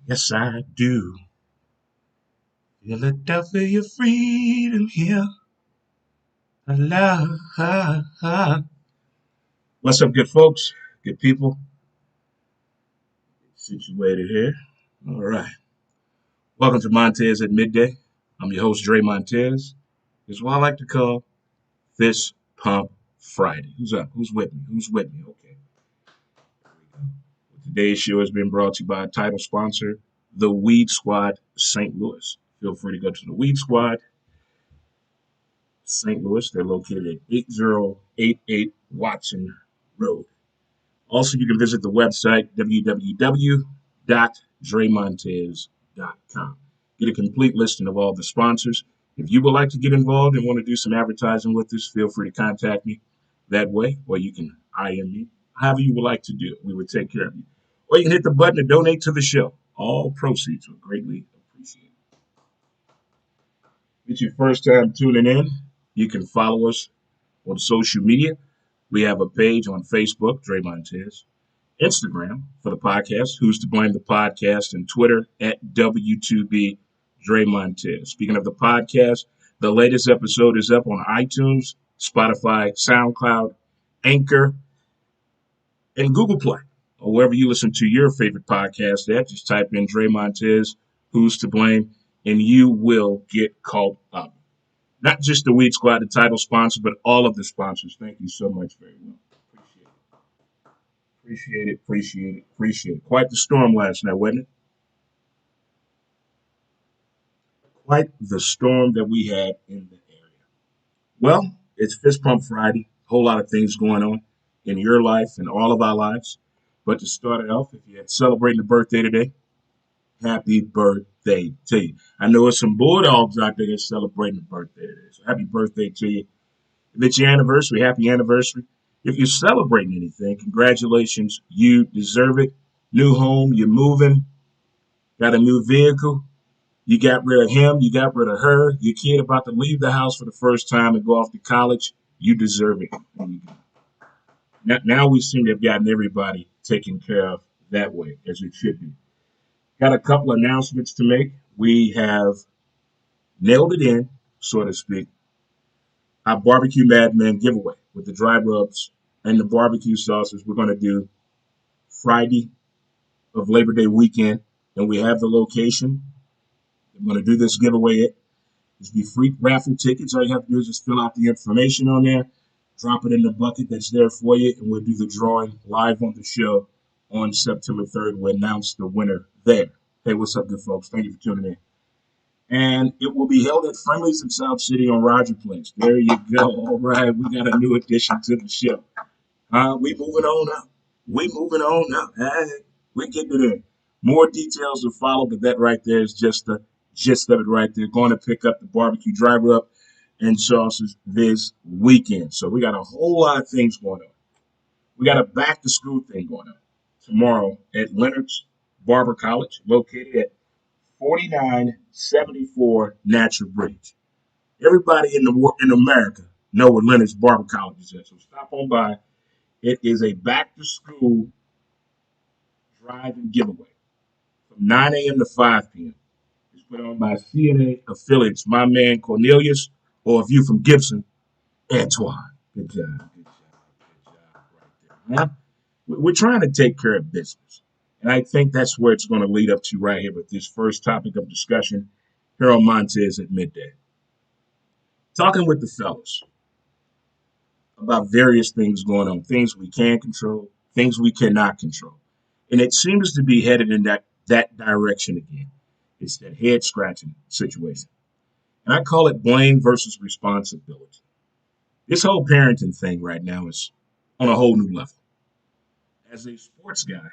Yes, I do. Philadelphia freedom here. Allah. What's up, good folks? Good people. Situated here. All right. Welcome to Montez at Midday. I'm your host, Dre Montez. It's what I like to call Fist Pump Friday. Who's up? Who's with me? Who's with me? Okay. Today's show has been brought to you by a title sponsor, the Weed Squad St. Louis. Feel free to go to the Weed Squad St. Louis. They're located at 8088 Watson Road. Also, you can visit the website www.dremontez.com. Get a complete listing of all the sponsors. If you would like to get involved and want to do some advertising with us, feel free to contact me that way, or you can IM me. However you would like to do it, we would take care of you. Or you can hit the button to donate to the show. All proceeds are greatly appreciated. If it's your first time tuning in, you can follow us on social media. We have a page on Facebook, Dre Montez, Instagram for the podcast, Who's to Blame the Podcast, and Twitter at W2B Dre Montez. Speaking of the podcast, the latest episode is up on iTunes, Spotify, SoundCloud, Anchor, and Google Play, or wherever you listen to your favorite podcast at. Just type in Dre Montez, Who's to Blame, and you will get caught up. Not just the Weed Squad, the title sponsor, but all of the sponsors. Thank you so much very much. Appreciate it. Quite the storm last night, wasn't it? Quite the storm that we had in the area. Well, it's Fist Pump Friday. A whole lot of things going on in your life and all of our lives. But to start it off, if you're celebrating a birthday today, happy birthday to you. I know there's some Bulldogs out there that's celebrating a birthday today. So happy birthday to you. If it's your anniversary, happy anniversary. If you're celebrating anything, congratulations. You deserve it. New home, you're moving, got a new vehicle. You got rid of him, you got rid of her. Your kid about to leave the house for the first time and go off to college. You deserve it. Now we seem to have gotten everybody taken care of that way, as it should be. Got a couple announcements to make. We have nailed it in, so to speak, our Barbecue Madman giveaway with the dry rubs and the barbecue sauces. We're going to do Friday of Labor Day weekend, and we have the location. I'm going to do this giveaway. It's be free raffle tickets. All you have to do is just fill out the information on there, drop it in the bucket that's there for you, and we'll do the drawing live on the show on September 3rd. We'll announce the winner there. Hey, what's up, good folks? Thank you for tuning in. And it will be held at Friendly's in South City on Roger Place. There you go. All right, we got a new addition to the show. We moving on up. Hey, we're getting it in. More details to follow, but that right there is just the gist of it right there. Going to pick up the barbecue dry rub and sauces this weekend. So we got a whole lot of things going on. We got a back to school thing going on tomorrow at Leonard's Barber College, located at 4974 Natural Bridge. Everybody in America know where Leonard's Barber College is at, so stop on by. It is a back to school drive and giveaway from 9 a.m. to 5 p.m. It's put on by CNA affiliates, my man Cornelius, or if you from Gibson, Antoine. Good job. Right there. Huh? We're trying to take care of business. And I think that's where it's going to lead up to right here with this first topic of discussion here on Montez at Midday. Talking with the fellas about various things going on, things we can control, things we cannot control. And it seems to be headed in that direction again. It's that head scratching situation. And I call it blame versus responsibility. This whole parenting thing right now is on a whole new level. As a sports guy,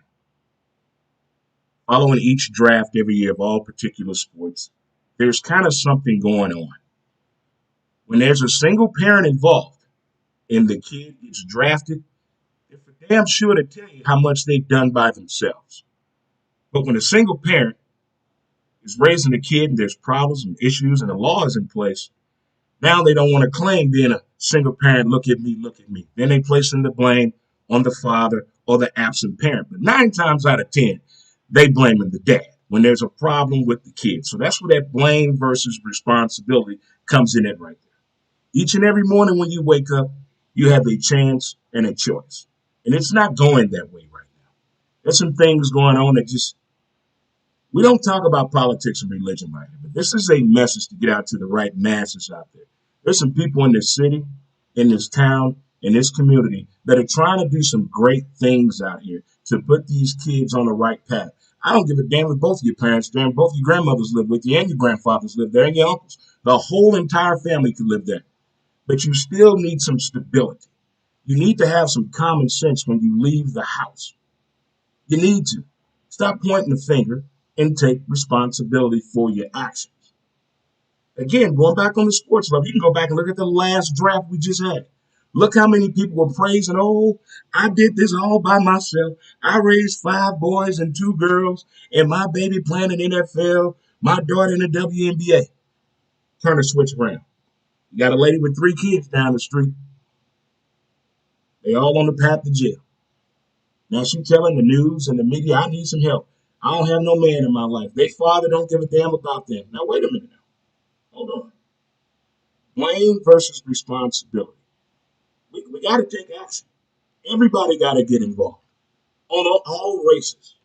following each draft every year of all particular sports, there's kind of something going on. When there's a single parent involved and the kid gets drafted, they're for damn sure to tell you how much they've done by themselves. But when a single parent is raising a kid and there's problems and issues and the law is in place, now they don't want to claim being a single parent, look at me. Then they placing the blame on the father or the absent parent. But 9 times out of 10, they blaming the dad. when there's a problem with the kid. So that's where that blame versus responsibility comes in it right there. Each and every morning when you wake up, you have a chance and a choice. And it's not going that way right now. There's some things going on that just, we don't talk about politics and religion right here, but this is a message to get out to the right masses out there. There's some people in this city, in this town, in this community that are trying to do some great things out here to put these kids on the right path. I don't give a damn if both of your parents, damn, both of your grandmothers live with you and your grandfathers live there and your uncles. The whole entire family could live there. But you still need some stability. You need to have some common sense when you leave the house. You need to stop pointing the finger and take responsibility for your actions. Again, going back on the sports level, you can go back and look at the last draft we just had. Look how many people were praising, oh, I did this all by myself. I raised 5 boys and 2 girls, and my baby playing in the NFL, my daughter in the WNBA. Turn the switch around. You got a lady with 3 kids down the street. They all on the path to jail. Now she telling the news and the media, I need some help. I don't have no man in my life. Their father don't give a damn about them. Now wait a minute now. Hold on. Blame versus responsibility. We got to take action. Everybody got to get involved on all races.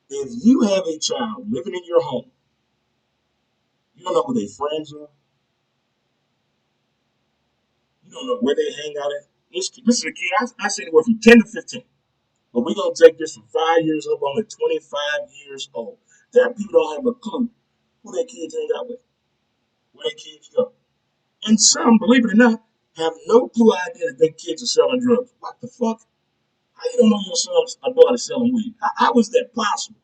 If you have a child living in your home, you don't know who their friends are. You don't know where they hang out at. This is a kid. I say anywhere from 10 to 15. But we're going to take this from 5 years up on to 25 years old. There people don't have a clue who their kids hang out with, where their kids go. And some, believe it or not, have no clue idea that their kids are selling drugs. What the fuck? How you don't know your son's or daughter selling weed? How is that possible?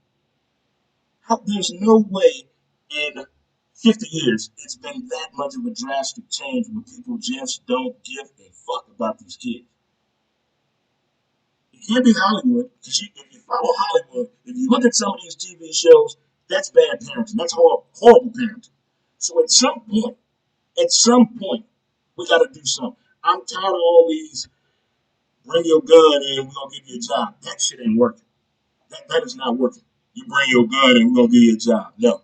There's no way in 50 years it's been that much of a drastic change where people just don't give a fuck about these kids. It can't be Hollywood because if you follow Hollywood, if you look at some of these TV shows, that's bad parenting. That's horrible parenting. So at some point, we got to do something. I'm tired of all these bring your gun and we're gonna give you a job. That shit ain't working. That is not working. You bring your gun and we're gonna give you a job. No.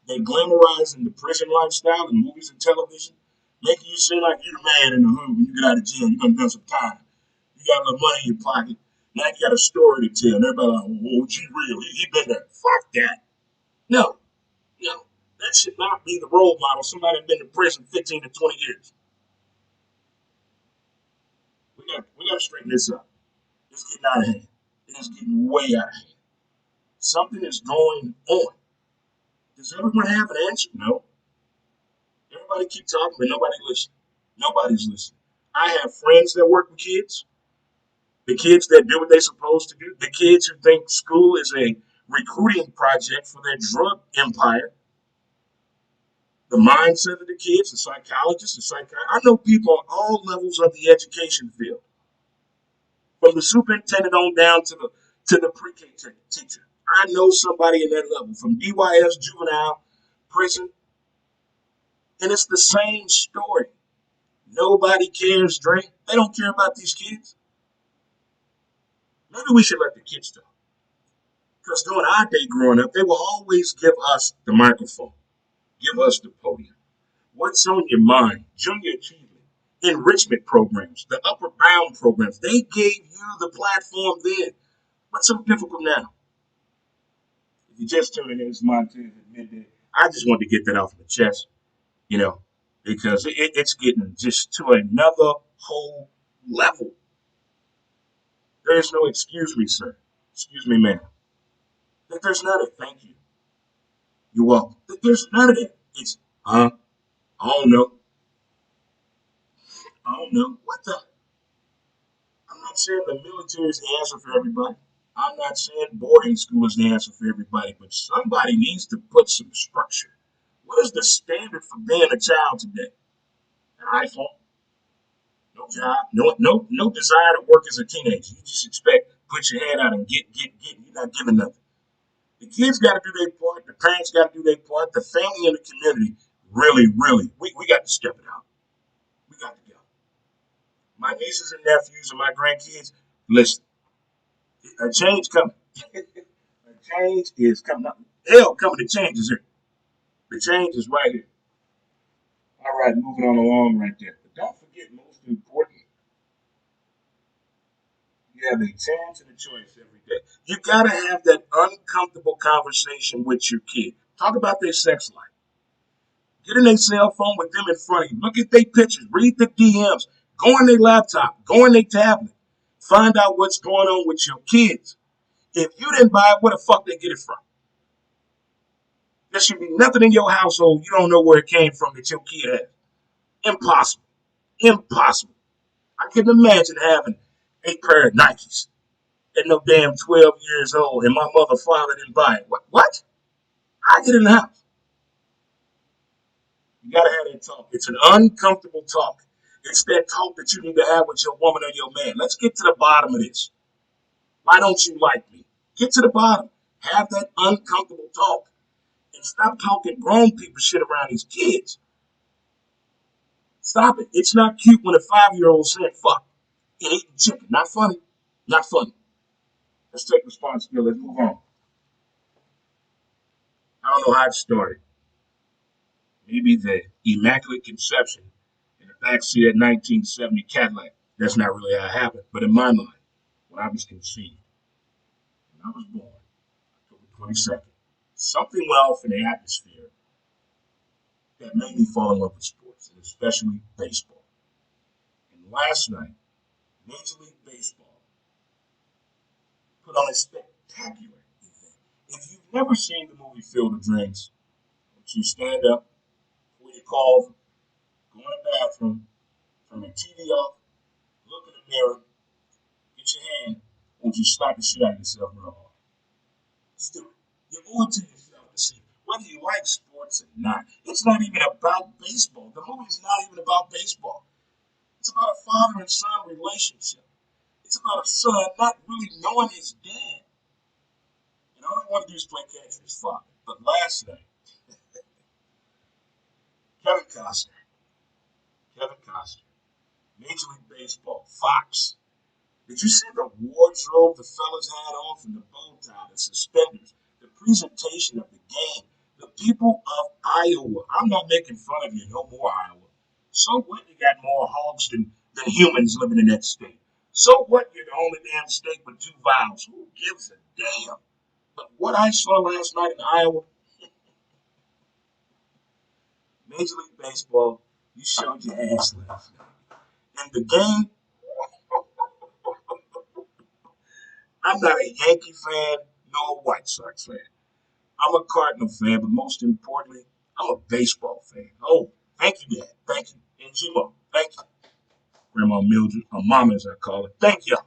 They glamorizing the prison lifestyle in movies and television, making you seem like you're the man in the hood when you get out of jail. You're gonna do some time. You got a little money in your pocket. Now you got a story to tell. And everybody like, oh, G real. He been there. Fuck that. No, no. That should not be the role model. Somebody been to prison 15 to 20 years. We got to straighten this up. It's getting out of hand. It is getting way out of hand. Something is going on. Does everyone have an answer? No. Everybody keep talking, but nobody listens. Nobody's listening. I have friends that work with kids, the kids that do what they're supposed to do, the kids who think school is a recruiting project for their drug empire, the mindset of the kids, the psychologists, the psychiatrists. I know people on all levels of the education field, from the superintendent on down to the pre-K teacher. I know somebody in that level, from DYS, juvenile, prison, and it's the same story. Nobody cares, Dre. They don't care about these kids. Maybe we should let the kids talk. Because during our day growing up, they will always give us the microphone, give us the podium. What's on your mind? Junior achievement, enrichment programs, the upper bound programs. They gave you the platform then. What's so difficult now? If you just tuning in, it's Montez at midday. I just wanted to get that off my chest, you know, because it's getting just to another whole level. There is no excuse me, sir. Excuse me, ma'am. There's none of it. Thank you. You're welcome. There's none of it. It's, I don't know. I don't know. What the? I'm not saying the military is the answer for everybody. I'm not saying boarding school is the answer for everybody, but somebody needs to put some structure. What is the standard for being a child today? An iPhone, no job, no desire to work as a teenager. You just expect put your hand out and get. You're not giving nothing. The kids got to do their part. The parents got to do their part. The family and the community really, we got to step it out. We got to go. My nieces and nephews and my grandkids, listen, a change coming. A change is coming up. Hell, coming to change is here. The change is right here. All right, moving on along right there. But don't forget, most important, you have a chance and a choice every day. You got to have that uncomfortable conversation with your kid. Talk about their sex life. Get in their cell phone with them in front of you. Look at their pictures. Read the DMs. Go on their laptop. Go on their tablet. Find out what's going on with your kids. If you didn't buy it, where the fuck they get it from? There should be nothing in your household you don't know where it came from that your kid has. Impossible. Impossible. I can imagine having a pair of Nikes at no damn 12 years old and my mother father didn't buy it. What? I get in the house. You gotta have that talk. It's an uncomfortable talk. It's that talk that you need to have with your woman or your man. Let's get to the bottom of this. Why don't you like me? Get to the bottom. Have that uncomfortable talk. And stop talking grown people shit around these kids. Stop it. It's not cute when a 5-year-old said fuck and eating chicken. Not funny. Not funny. Let's take responsibility. Let's move on. I don't know how it started. Maybe the Immaculate Conception in the backseat of 1970 Cadillac. That's not really how it happened. But in my mind, when I was conceived, when I was born, October 22nd, something went off in the atmosphere that made me fall in love with sports, and especially baseball. And last night, Major League Baseball put on a spectacular event. If you've never seen the movie Field of Dreams, you stand up before you call, go in the bathroom, turn your TV off, look in the mirror, get your hand, and you slap the shit out of yourself real hard. Just do it. You owe it to yourself to see whether you like sports or not. It's not even about baseball. The movie's not even about baseball. It's about a father and son relationship. It's about a son not really knowing his dad. And all he wanted to do is play catch with his father. But last night, Kevin Costner, Kevin Costner, Major League Baseball, Fox. Did you see the wardrobe the fellas had on from the bow tie, the suspenders, the presentation of the game, the people of Iowa? I'm not making fun of you, no more Iowa. So what? You got more hogs than humans living in that state. So what? You're the only damn state with two vowels. Who gives a damn? But what I saw last night in Iowa, Major League Baseball, you showed your ass last night. And the game, I'm not a Yankee fan nor a White Sox fan. I'm a Cardinal fan, but most importantly, I'm a baseball fan. Oh, thank you, Dad. Thank you. And Jimo, thank you. Grandma Mildred, or Mama as I call her. Thank you.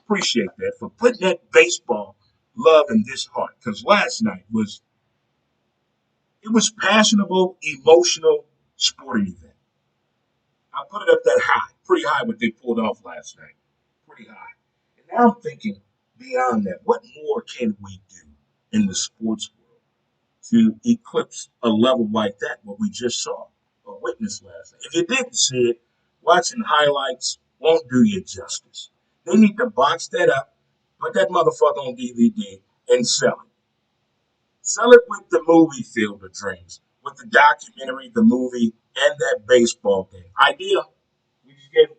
Appreciate that for putting that baseball love in this heart. Because last night it was passionable, emotional sporting event. I put it up that high, pretty high what they pulled off last night. Pretty high. And now I'm thinking beyond that, what more can we do in the sports world to eclipse a level like that, what we just saw or witnessed last night? If you didn't see it, watching highlights won't do you justice. They need to box that up, put that motherfucker on DVD, and sell it. Sell it with the movie Field of Dreams, with the documentary, the movie, and that baseball game. Idea.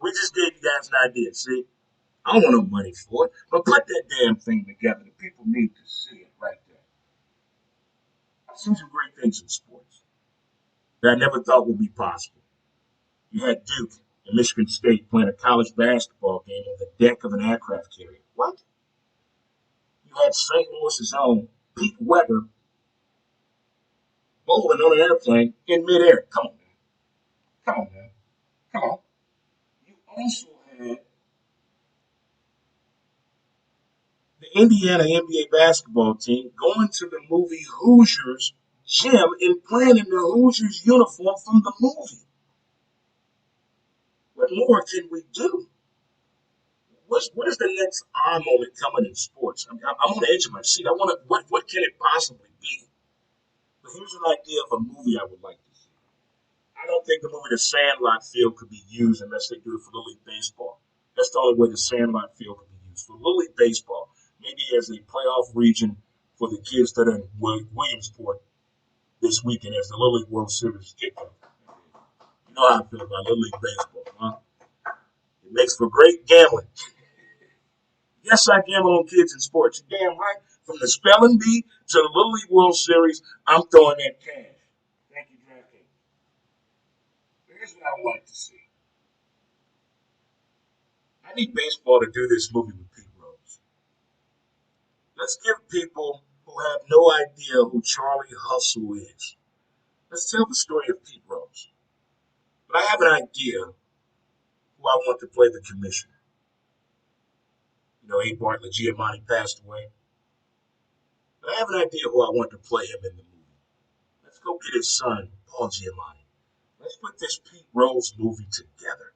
We just gave you guys an idea. See, I don't want no money for it, but put that damn thing together. The people need to see it right there. I've seen some great things in sports that I never thought would be possible. You had Duke and Michigan State playing a college basketball game on the deck of an aircraft carrier. What? You had St. Louis's own Pete Weber bowling on an airplane in midair. Come on, man. Come on, man. Come on. You also had the Indiana NBA basketball team going to the movie Hoosiers gym and playing in the Hoosiers uniform from the movie. What more can we do? What is the next R moment coming in sports? I'm on the edge of my seat. I want to. What can it possibly be? But here's an idea of a movie I would like to see. I don't think the movie The Sandlot field could be used unless they do it for Little League Baseball. That's the only way the Sandlot field could be used for Little League Baseball. Maybe as a playoff region for the kids that are in Williamsport this weekend as the Little League World Series kick off. You know how I feel about Little League baseball, huh? It makes for great gambling. Yes, I gamble on kids in sports. You're damn right. From the spelling bee to the Little League World Series, I'm throwing that cash. Thank you, DraftKings. Here's what I would like to see. I need baseball to do this movie with Pete Rose. Let's give people who have no idea who Charlie Hustle is. Let's tell the story of Pete Rose. But I have an idea who I want to play the commissioner. You know, A. Bartlett Giamatti passed away. But I have an idea who I want to play him in the movie. Let's go get his son, Paul Giamatti. Let's put this Pete Rose movie together.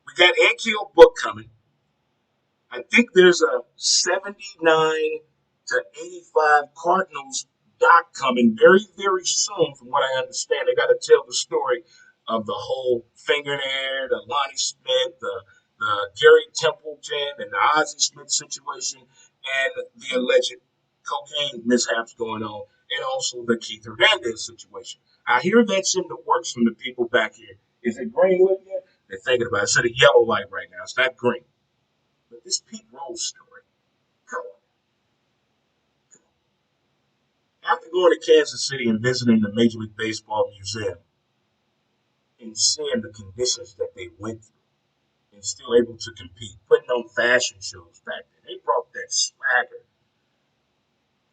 We got Ankiel book coming. I think there's a 79 to 85 Cardinals doc coming very, very soon, from what I understand. They got to tell the story of the whole fingernail, the Lonnie Smith, the Gary Templeton, and the Ozzie Smith situation, and the alleged cocaine mishaps going on, and also the Keith Hernandez situation. I hear that's in the works from the people back here. Is it green lit yet? They're thinking about it. It's at a yellow light right now. It's not green. But this Pete Rose story, come on. After going to Kansas City and visiting the Major League Baseball Museum and seeing the conditions that they went through and still able to compete, putting on fashion shows back then, they brought that swagger.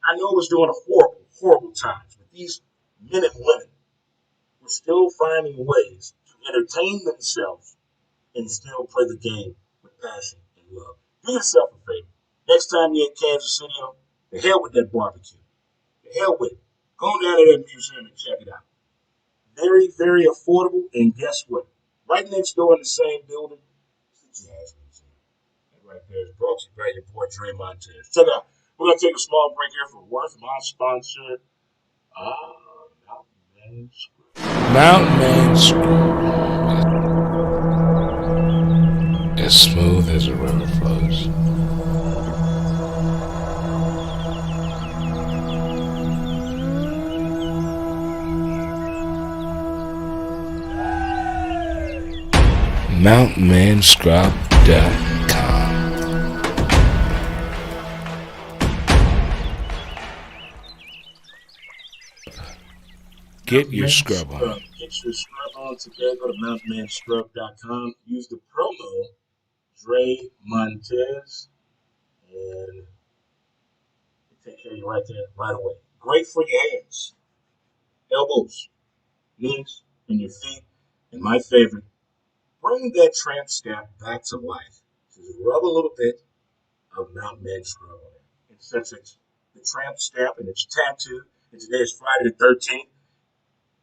I know it was during a horrible, horrible times, but these men and women were still finding ways to entertain themselves and still play the game with passion and love. Do yourself a favor. Next time you're in Kansas City, the hell with that barbecue. The hell with it. Go down to that museum and check it out. Very, very affordable. And guess what? Right next door in the same building is the Jazz Museum. That right there is brought to you by your boy Dre Montez. Check it out. We're going to take a small break here for worth my sponsor, Mountain Man. Mountain Man Screw. As smooth as a river flows. MountainManScrub.com. Get your scrub on. Get your scrub on today. Go to mountainmanscrub.com. Use the promo Dre Montez, and take care of you right there, right away. Great for your hands, elbows, knees, and your feet. And my favorite, bring that tramp stamp back to life. Just rub a little bit of Mountain Man Scrub on it. And since it's the tramp stamp and it's tattooed, and today is Friday the 13th,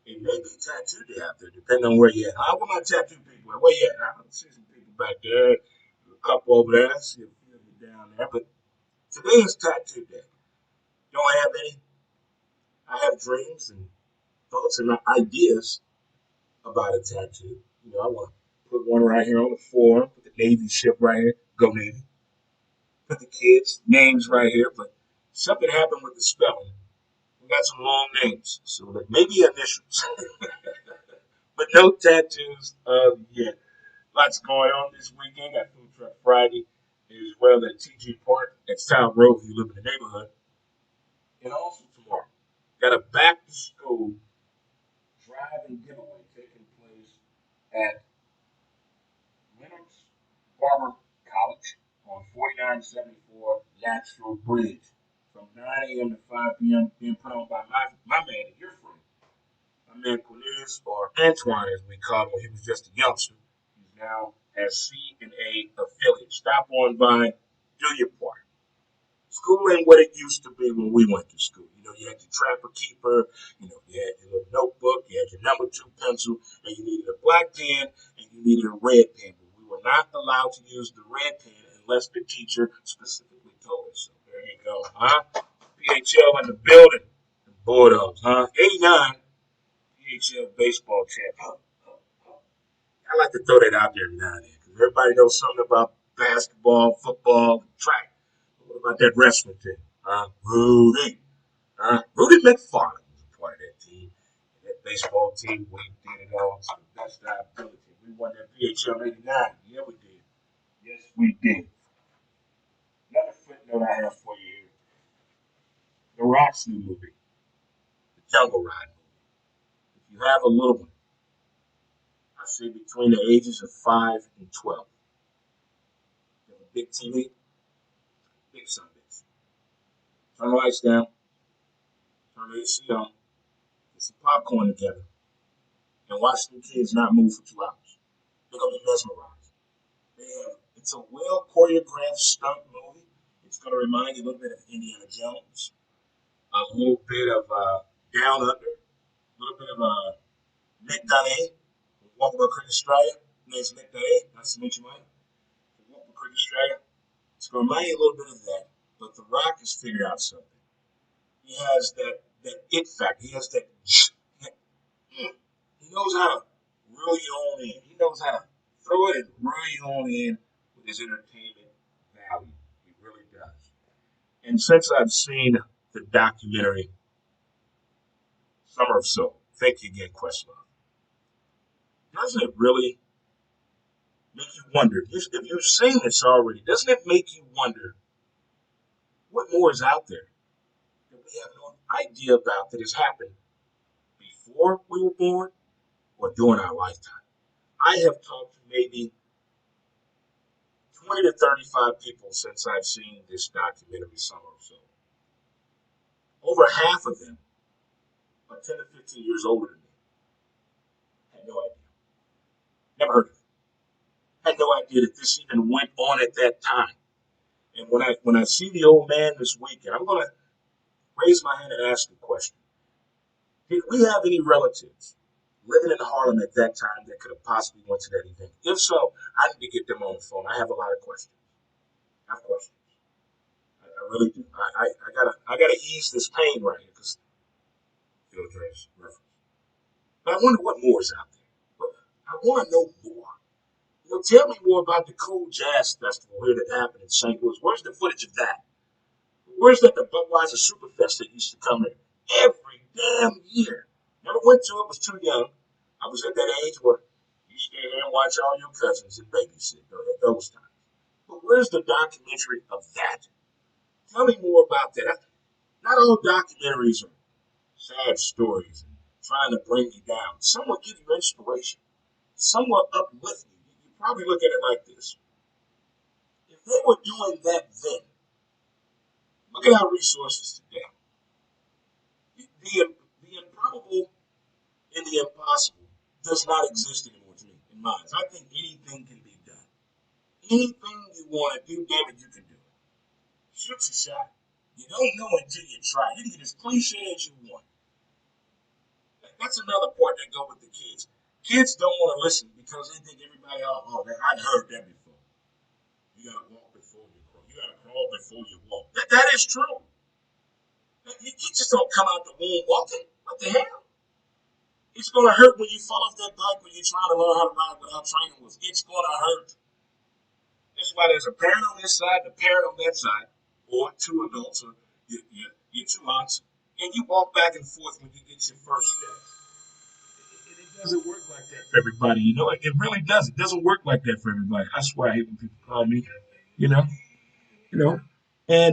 it may be tattoo day out there, depending on where you're at. Where my tattoo people at? Where you at? I see some people back there, a couple over there. I see a few of you down there. But today is tattoo day. Don't have any. I have dreams and thoughts and ideas about a tattoo. You know, I want to put one right here on the forearm, put the Navy ship right here, go Navy. Put the kids' names right here, but something happened with the spelling. We got some long names, so that maybe initials. But no tattoos yet. Lots going on this weekend. Got Food Truck Friday as well at TG Park at South Road if you live in the neighborhood. And also tomorrow, got a back to school drive-in giveaway taking place at Leonard's Barber College on 4974 Latchfield Bridge from 9 a.m. to 5 p.m. being put on by my man and your friend. My man Cornelius, or Antoine as we call him when he was just a youngster. He's now has C&A affiliate. Stop on by, do your part. School ain't what it used to be when we went to school. You know, you had your trapper keeper, you know, you had your little notebook, you had your number 2 pencil, and you needed a black pen and you needed a red pen. But we were not allowed to use the red pen unless the teacher specifically told us so. There you go, huh? PHL in the building. The Bulldogs, huh? 89 PHL baseball champ. I like to throw that out there every now and then because everybody knows something about basketball, football, track. What about that wrestling thing? Rudy. Rudy McFarland was a part of that team. That baseball team, we did it all to the best of our ability. We won that PHL '89. Yeah, we did. Yes, we did. Another footnote I have for you here: the Rock's new movie, the Jungle Ride movie. If you have a little one, I say between the ages of 5 and 12, you have a big TV, big sun bitch. Turn the lights down, turn the AC on, get some popcorn together, and watch the kids not move for 2 hours. They're gonna be mesmerized. It's a well choreographed stunt movie. It's going to remind you a little bit of Indiana Jones, a little bit of Down Under, a little bit of Nick Dunay, Walk About Cricket Australia. Name's Nick Dunay. Nice to meet you, Mike. Walk About Cricket Australia. It's going to remind you a little bit of that. But The Rock has figured out something. He has that it factor. He has that. He knows how to really own in. He knows how to throw it and really own in with his entertainment value. He really does. And since I've seen the documentary Summer of Soul, thank you again, Questlove, doesn't it really make you wonder? If you've seen this already, doesn't it make you wonder what more is out there that we have no idea about that has happened before we were born or during our lifetime? I have talked to maybe 20 to 35 people since I've seen this documentary, Summer of Soul. Over half of them are 10 to 15 years older than me. Had no idea. Never heard of it. Had no idea that this even went on at that time. And when I see the old man this weekend, I'm going to raise my hand and ask the question: did we have any relatives living in Harlem at that time that could have possibly went to that event? If so, I need to get them on the phone. I have a lot of questions. I have questions. I really do. I gotta ease this pain right here because Phil Dre's reference. But I wonder what more is out there. But I want to know more. Tell me more about the cool jazz festival here that happened in St. Louis. Where's the footage of that? Where's that the Budweiser Superfest that used to come here every damn year? Never went to it, was too young. I was at that age where you stay there and watch all your cousins and babysit at those times. But where's the documentary of that? Tell me more about that. Not all documentaries are sad stories and trying to bring you down. Some will give you inspiration. Some will uplift you. You probably look at it like this. If they were doing that then, look at our resources today. The improbable and the impossible does not exist anymore to me in my eyes. I think anything can be done. Anything you want to do, damn it, you can do it. Shoot your shot. You don't know until you try. You can get as cliche as you want. That's another part that go with the kids. Kids don't want to listen because they think everybody else, oh, I've heard that before. You gotta walk before you crawl. You gotta crawl before you walk. That is true. You just don't come out the womb walking. What the hell? It's gonna hurt when you fall off that bike when you're trying to learn how to ride without training wheels. It's gonna hurt. That's why there's a parent on this side, the parent on that side, or two adults, or your two aunts, and you walk back and forth when you get your first steps. It doesn't work like that for everybody, It really does. It doesn't work like that for everybody. I swear I hate when people call me, you know, you know.